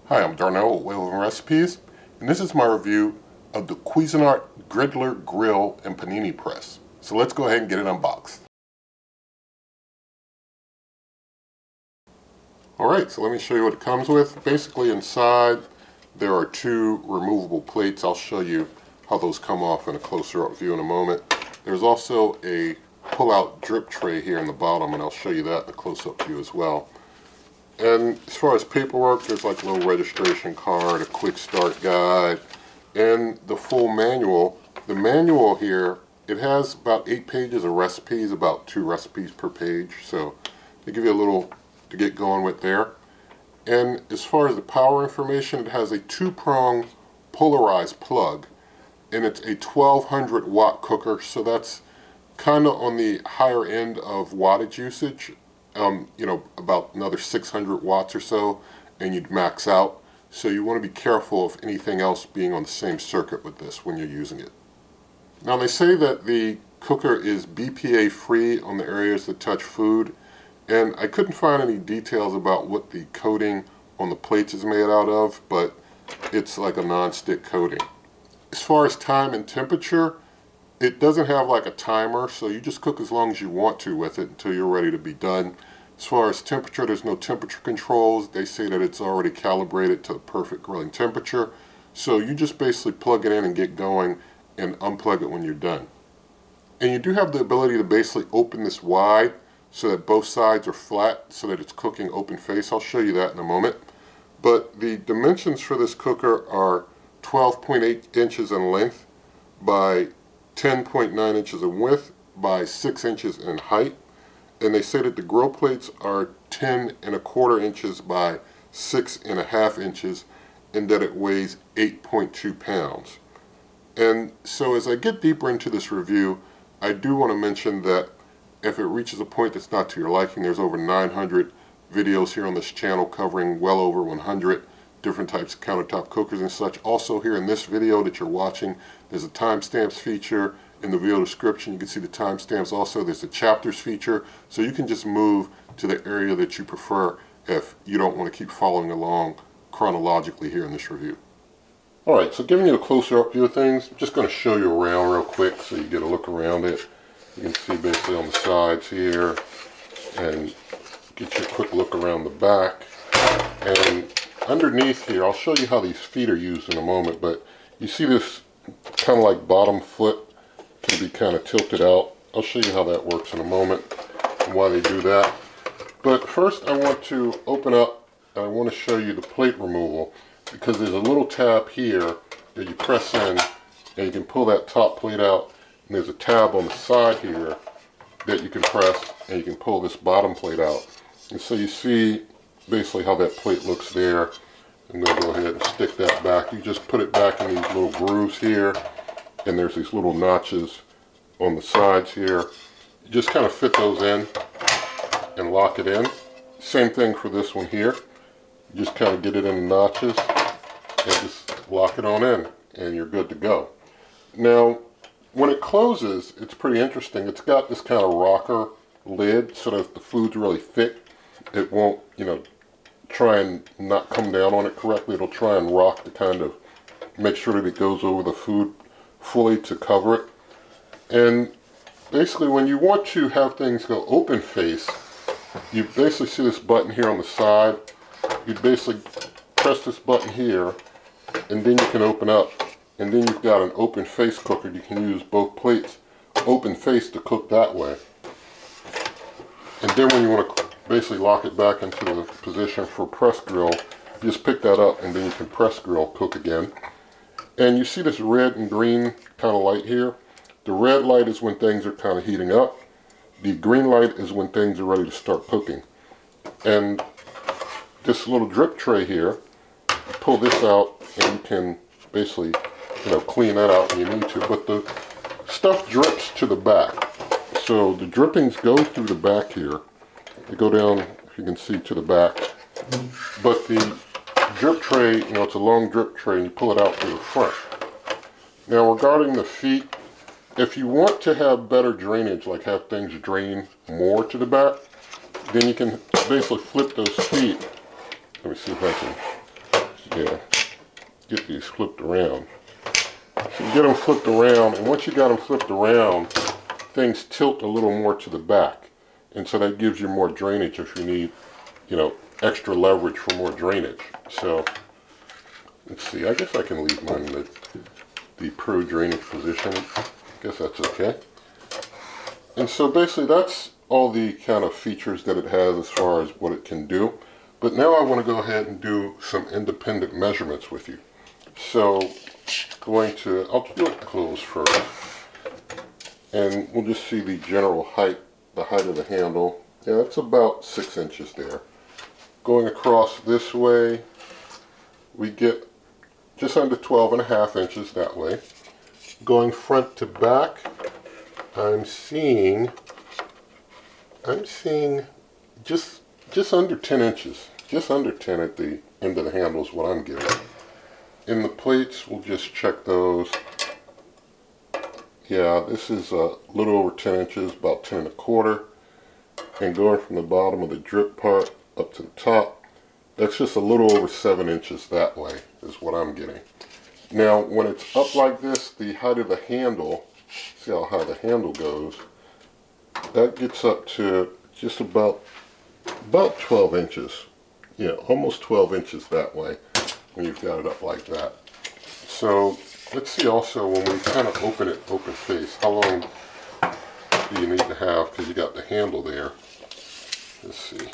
Hi, I'm Darnell with Whale Recipes, and this is my review of the Cuisinart Griddler Grill and Panini Press. So let's go ahead and get it unboxed. Alright, so let me show you what it comes with. Basically inside there are two removable plates. I'll show you how those come off in a closer up view in a moment. There's also a pull-out drip tray here in the bottom, and I'll show you that in a close-up view as well. And as far as paperwork, there's like a little registration card, a quick start guide, and the full manual. The manual here, it has about 8 pages of recipes, about 2 recipes per page, so they give you a little to get going with there. And as far as the power information, it has a 2-prong polarized plug, and it's a 1200 watt cooker, so that's kind of on the higher end of wattage usage. About another 600 watts or so, and you'd max out. So you want to be careful of anything else being on the same circuit with this when you're using it. Now they say that the cooker is BPA free on the areas that touch food, and I couldn't find any details about what the coating on the plates is made out of, but it's like a non-stick coating. As far as time and temperature, it doesn't have like a timer, so you just cook as long as you want to with it until you're ready to be done. As far as temperature, there's no temperature controls. They say that it's already calibrated to the perfect grilling temperature. So you just basically plug it in and get going and unplug it when you're done. And you do have the ability to basically open this wide so that both sides are flat so that it's cooking open face. I'll show you that in a moment. But the dimensions for this cooker are 12.8 inches in length by 10.9 inches in width by 6 inches in height, and they say that the grill plates are 10.25 inches by 6.5 inches, and that it weighs 8.2 pounds. And so as I get deeper into this review, I do want to mention that if it reaches a point that's not to your liking, there's over 900 videos here on this channel covering well over 100 different types of countertop cookers and such. Also here in this video that you're watching, there's a timestamps feature in the video description. You can see the timestamps. Also there's a chapters feature, so you can just move to the area that you prefer if you don't want to keep following along chronologically here in this review. Alright, so giving you a closer up view of things, I'm just going to show you around real quick so you get a look around it. You can see basically on the sides here, and get you a quick look around the back. And underneath here, I'll show you how these feet are used in a moment, but you see this kind of like bottom foot can be kind of tilted out. I'll show you how that works in a moment and why they do that. But first I want to open up and I want to show you the plate removal, because there's a little tab here that you press in and you can pull that top plate out, and there's a tab on the side here that you can press and you can pull this bottom plate out. And so you see basically how that plate looks there. I'm going to go ahead and stick that back. You just put it back in these little grooves here, and there's these little notches on the sides here. You just kind of fit those in and lock it in. Same thing for this one here. You just kind of get it in the notches and just lock it on in, and you're good to go. Now when it closes, it's pretty interesting. It's got this kind of rocker lid so that if the food's really thick, it won't, try and not come down on it correctly. It'll try and rock to kind of make sure that it goes over the food fully to cover it. And basically when you want to have things go open face, you basically see this button here on the side. You basically press this button here, and then you can open up, and then you've got an open face cooker. You can use both plates open face to cook that way. And then when you want to basically lock it back into the position for press grill, you just pick that up and then you can press grill cook again. And you see this red and green kind of light here. The red light is when things are kind of heating up. The green light is when things are ready to start cooking. And this little drip tray here, you pull this out and you can basically clean that out when you need to, but the stuff drips to the back. So the drippings go through the back here. They go down, if you can see, to the back. But the drip tray, it's a long drip tray, and you pull it out through the front. Now regarding the feet, if you want to have better drainage, like have things drain more to the back, then you can basically flip those feet. Let me see if I can Yeah, get these flipped around. So you get them flipped around, and once you got them flipped around, things tilt a little more to the back. And so that gives you more drainage if you need, you know, extra leverage for more drainage. So, let's see, I guess I can leave mine in the pro drainage position. I guess that's okay. And so basically that's all the kind of features that it has as far as what it can do. But now I want to go ahead and do some independent measurements with you. So I'll do it close first. And we'll just see the general height, the height of the handle. Yeah, it's about 6 inches there. Going across this way, we get just under 12.5 inches that way. Going front to back, I'm seeing just under 10 inches. Just under 10 at the end of the handle is what I'm getting. In the plates, we'll just check those. Yeah, this is a little over 10 inches, about 10.25. And going from the bottom of the drip part up to the top, that's just a little over 7 inches that way is what I'm getting. Now, when it's up like this, the height of the handle, see how high the handle goes, that gets up to just about 12 inches. Yeah, almost 12 inches that way when you've got it up like that. So let's see also when we kind of open it open face, how long do you need to have, because you got the handle there. Let's see.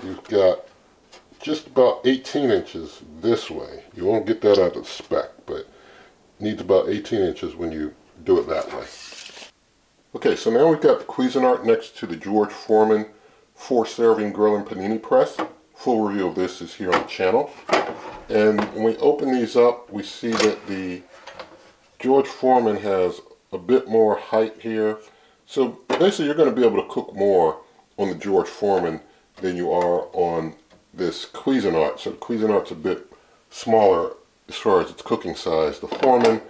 You've got just about 18 inches this way. You won't get that out of the spec, but it needs about 18 inches when you do it that way. Okay, so now we've got the Cuisinart next to the George Foreman 4-serving grill and panini press. Full review of this is here on the channel. And when we open these up, we see that the George Foreman has a bit more height here. So basically you're going to be able to cook more on the George Foreman than you are on this Cuisinart. So the Cuisinart's a bit smaller as far as its cooking size. The Foreman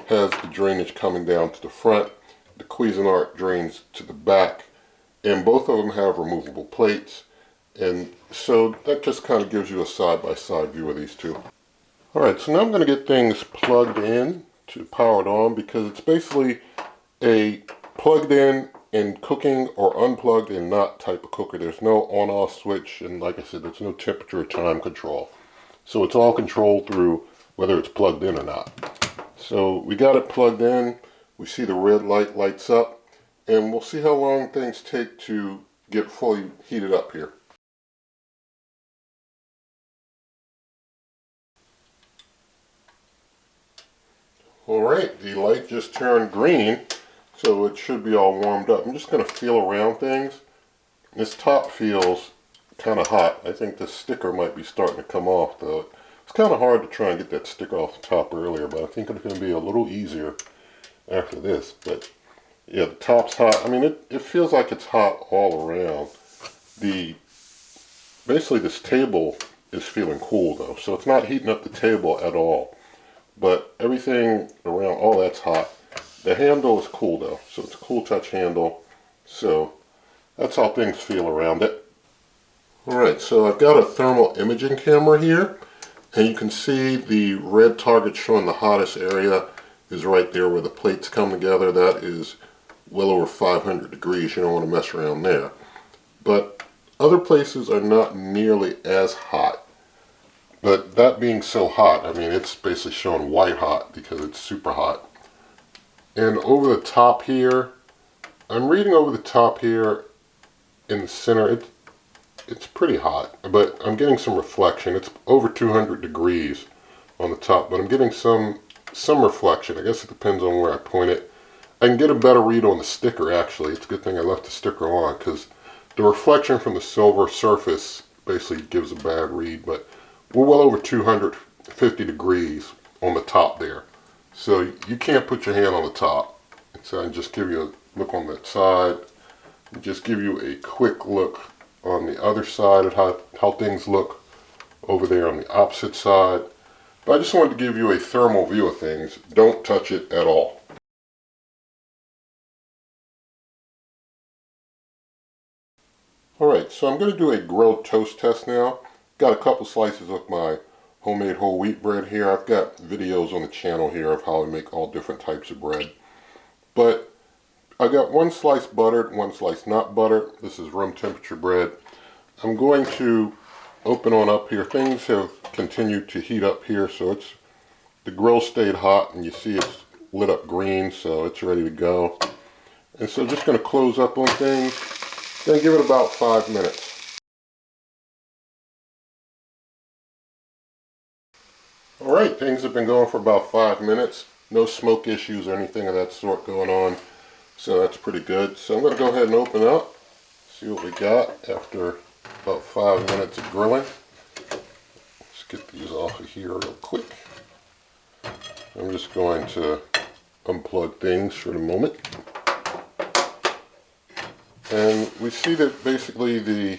has the drainage coming down to the front. The Cuisinart drains to the back. And both of them have removable plates. And so that just kind of gives you a side-by-side view of these two. Alright, so now I'm going to get things plugged in to power it on, because it's basically a plugged in and cooking or unplugged and not type of cooker. There's no on-off switch, and like I said, there's no temperature or time control. So it's all controlled through whether it's plugged in or not. So we got it plugged in. We see the red light lights up, and we'll see how long things take to get fully heated up here. Alright, the light just turned green, so it should be all warmed up. I'm just going to feel around things. This top feels kind of hot. I think the sticker might be starting to come off, though. It's kind of hard to try and get that sticker off the top earlier, but I think it's going to be a little easier after this. But yeah, the top's hot. I mean, it feels like it's hot all around. Basically this table is feeling cool though, so it's not heating up the table at all. But everything around, all that's hot. The handle is cool though, so it's a cool touch handle. So that's how things feel around it. Alright, so I've got a thermal imaging camera here, and you can see the red target showing the hottest area is right there where the plates come together. That is well over 500 degrees. You don't want to mess around there. But other places are not nearly as hot. But that being so hot, I mean, it's basically showing white hot because it's super hot. And over the top here, I'm reading over the top here in the center, it's pretty hot, but I'm getting some reflection. It's over 200 degrees on the top, but I'm getting some reflection. I guess it depends on where I point it. I can get a better read on the sticker, actually. It's a good thing I left the sticker on, because the reflection from the silver surface basically gives a bad read, but we're well over 250 degrees on the top there. So you can't put your hand on the top. So I can just give you a look on that side, and just give you a quick look on the other side of how things look over there on the opposite side. But I just wanted to give you a thermal view of things. Don't touch it at all. Alright, so I'm going to do a grilled toast test now. Got a couple slices of my homemade whole wheat bread here. I've got videos on the channel here of how I make all different types of bread. But I got one slice buttered, one slice not buttered. This is room temperature bread. I'm going to open on up here. Things have continued to heat up here, so the grill stayed hot, and you see it's lit up green, so it's ready to go. And so just going to close up on things, then give it about 5 minutes. Alright, things have been going for about 5 minutes. No smoke issues or anything of that sort going on, so that's pretty good. So I'm going to go ahead and open up, see what we got after about 5 minutes of grilling. Let's get these off of here real quick. I'm just going to unplug things for the moment. And we see that basically the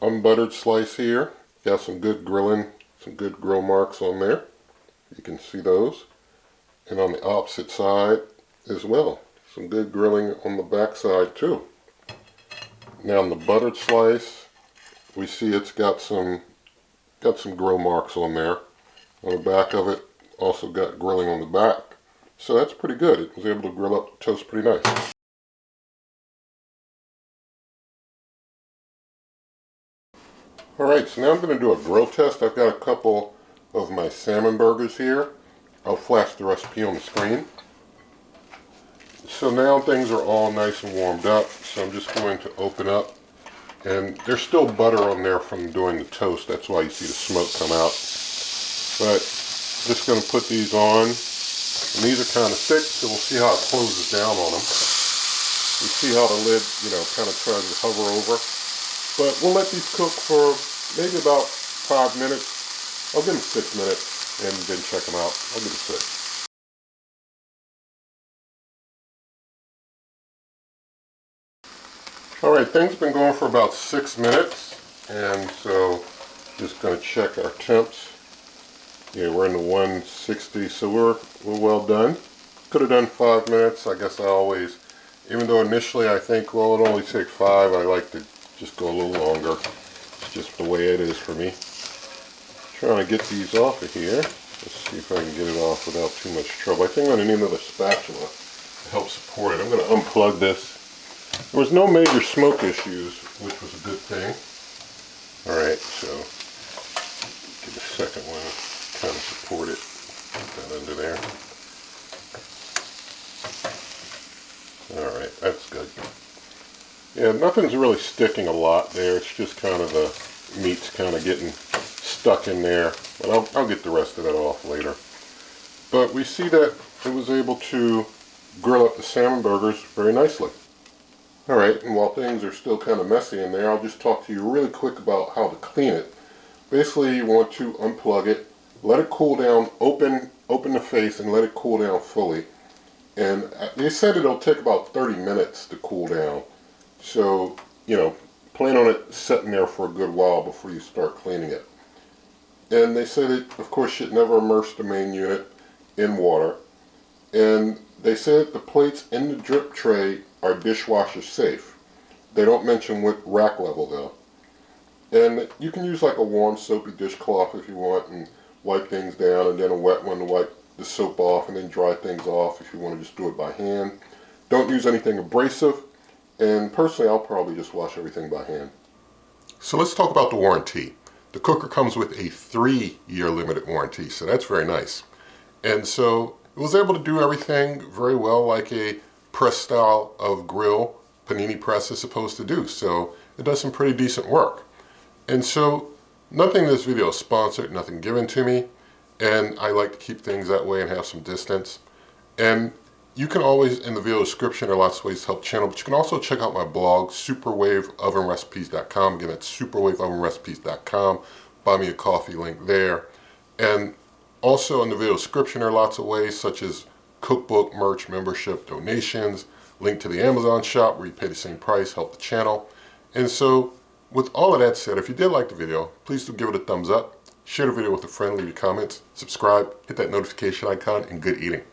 unbuttered slice here got some good grilling, some good grill marks on there. You can see those. And on the opposite side as well, some good grilling on the back side too. Now on the buttered slice, we see it's got some grill marks on there. On the back of it, also got grilling on the back. So that's pretty good. It was able to grill up the toast pretty nice. Alright, so now I'm going to do a grill test. I've got a couple of my salmon burgers here. I'll flash the recipe on the screen. So now things are all nice and warmed up, so I'm just going to open up. And there's still butter on there from doing the toast, that's why you see the smoke come out. But just going to put these on. And these are kind of thick, so we'll see how it closes down on them. You see how the lid, kind of tries to hover over. But we'll let these cook for maybe about 5 minutes. I'll give them 6 minutes and then check them out. I'll give them 6. Alright, things have been going for about 6 minutes. And so just going to check our temps. Yeah, we're in the 160, so we're well done. Could have done 5 minutes. I guess I always, even though initially I think, well, it only takes 5, I like to just go a little longer. It's just the way it is for me. Trying to get these off of here. Let's see if I can get it off without too much trouble. I think I'm going to need another spatula to help support it. I'm going to unplug this. There was no major smoke issues, which was a good thing. Alright, so get the second one, kind of support it. Put that under there. Alright, that's good. Yeah, nothing's really sticking a lot there. It's just kind of the meat's kind of getting stuck in there. But I'll get the rest of that off later. But we see that it was able to grill up the salmon burgers very nicely. Alright, and while things are still kind of messy in there, I'll just talk to you really quick about how to clean it. Basically, you want to unplug it, let it cool down, open the face and let it cool down fully. And they said it'll take about 30 minutes to cool down. So, plan on it sitting there for a good while before you start cleaning it. And they said it, of course, should never immerse the main unit in water. And they said the plates in the drip tray are dishwasher safe. They don't mention what rack level though. And you can use like a warm soapy dishcloth if you want and wipe things down, and then a wet one to wipe the soap off, and then dry things off if you want to just do it by hand. Don't use anything abrasive. And personally, I'll probably just wash everything by hand. So let's talk about the warranty. The cooker comes with a 3-year limited warranty, so that's very nice. And so it was able to do everything very well like a press style of grill Panini press is supposed to do. So it does some pretty decent work. And so nothing in this video is sponsored, nothing given to me. And I like to keep things that way and have some distance. And you can always, in the video description, there are lots of ways to help the channel, but you can also check out my blog, superwaveovenrecipes.com. Again, that's superwaveovenrecipes.com. Buy me a coffee link there. And also in the video description, there are lots of ways, such as cookbook, merch, membership, donations, link to the Amazon shop where you pay the same price, help the channel. And so, with all of that said, if you did like the video, please do give it a thumbs up, share the video with a friend, leave your comments, subscribe, hit that notification icon, and good eating.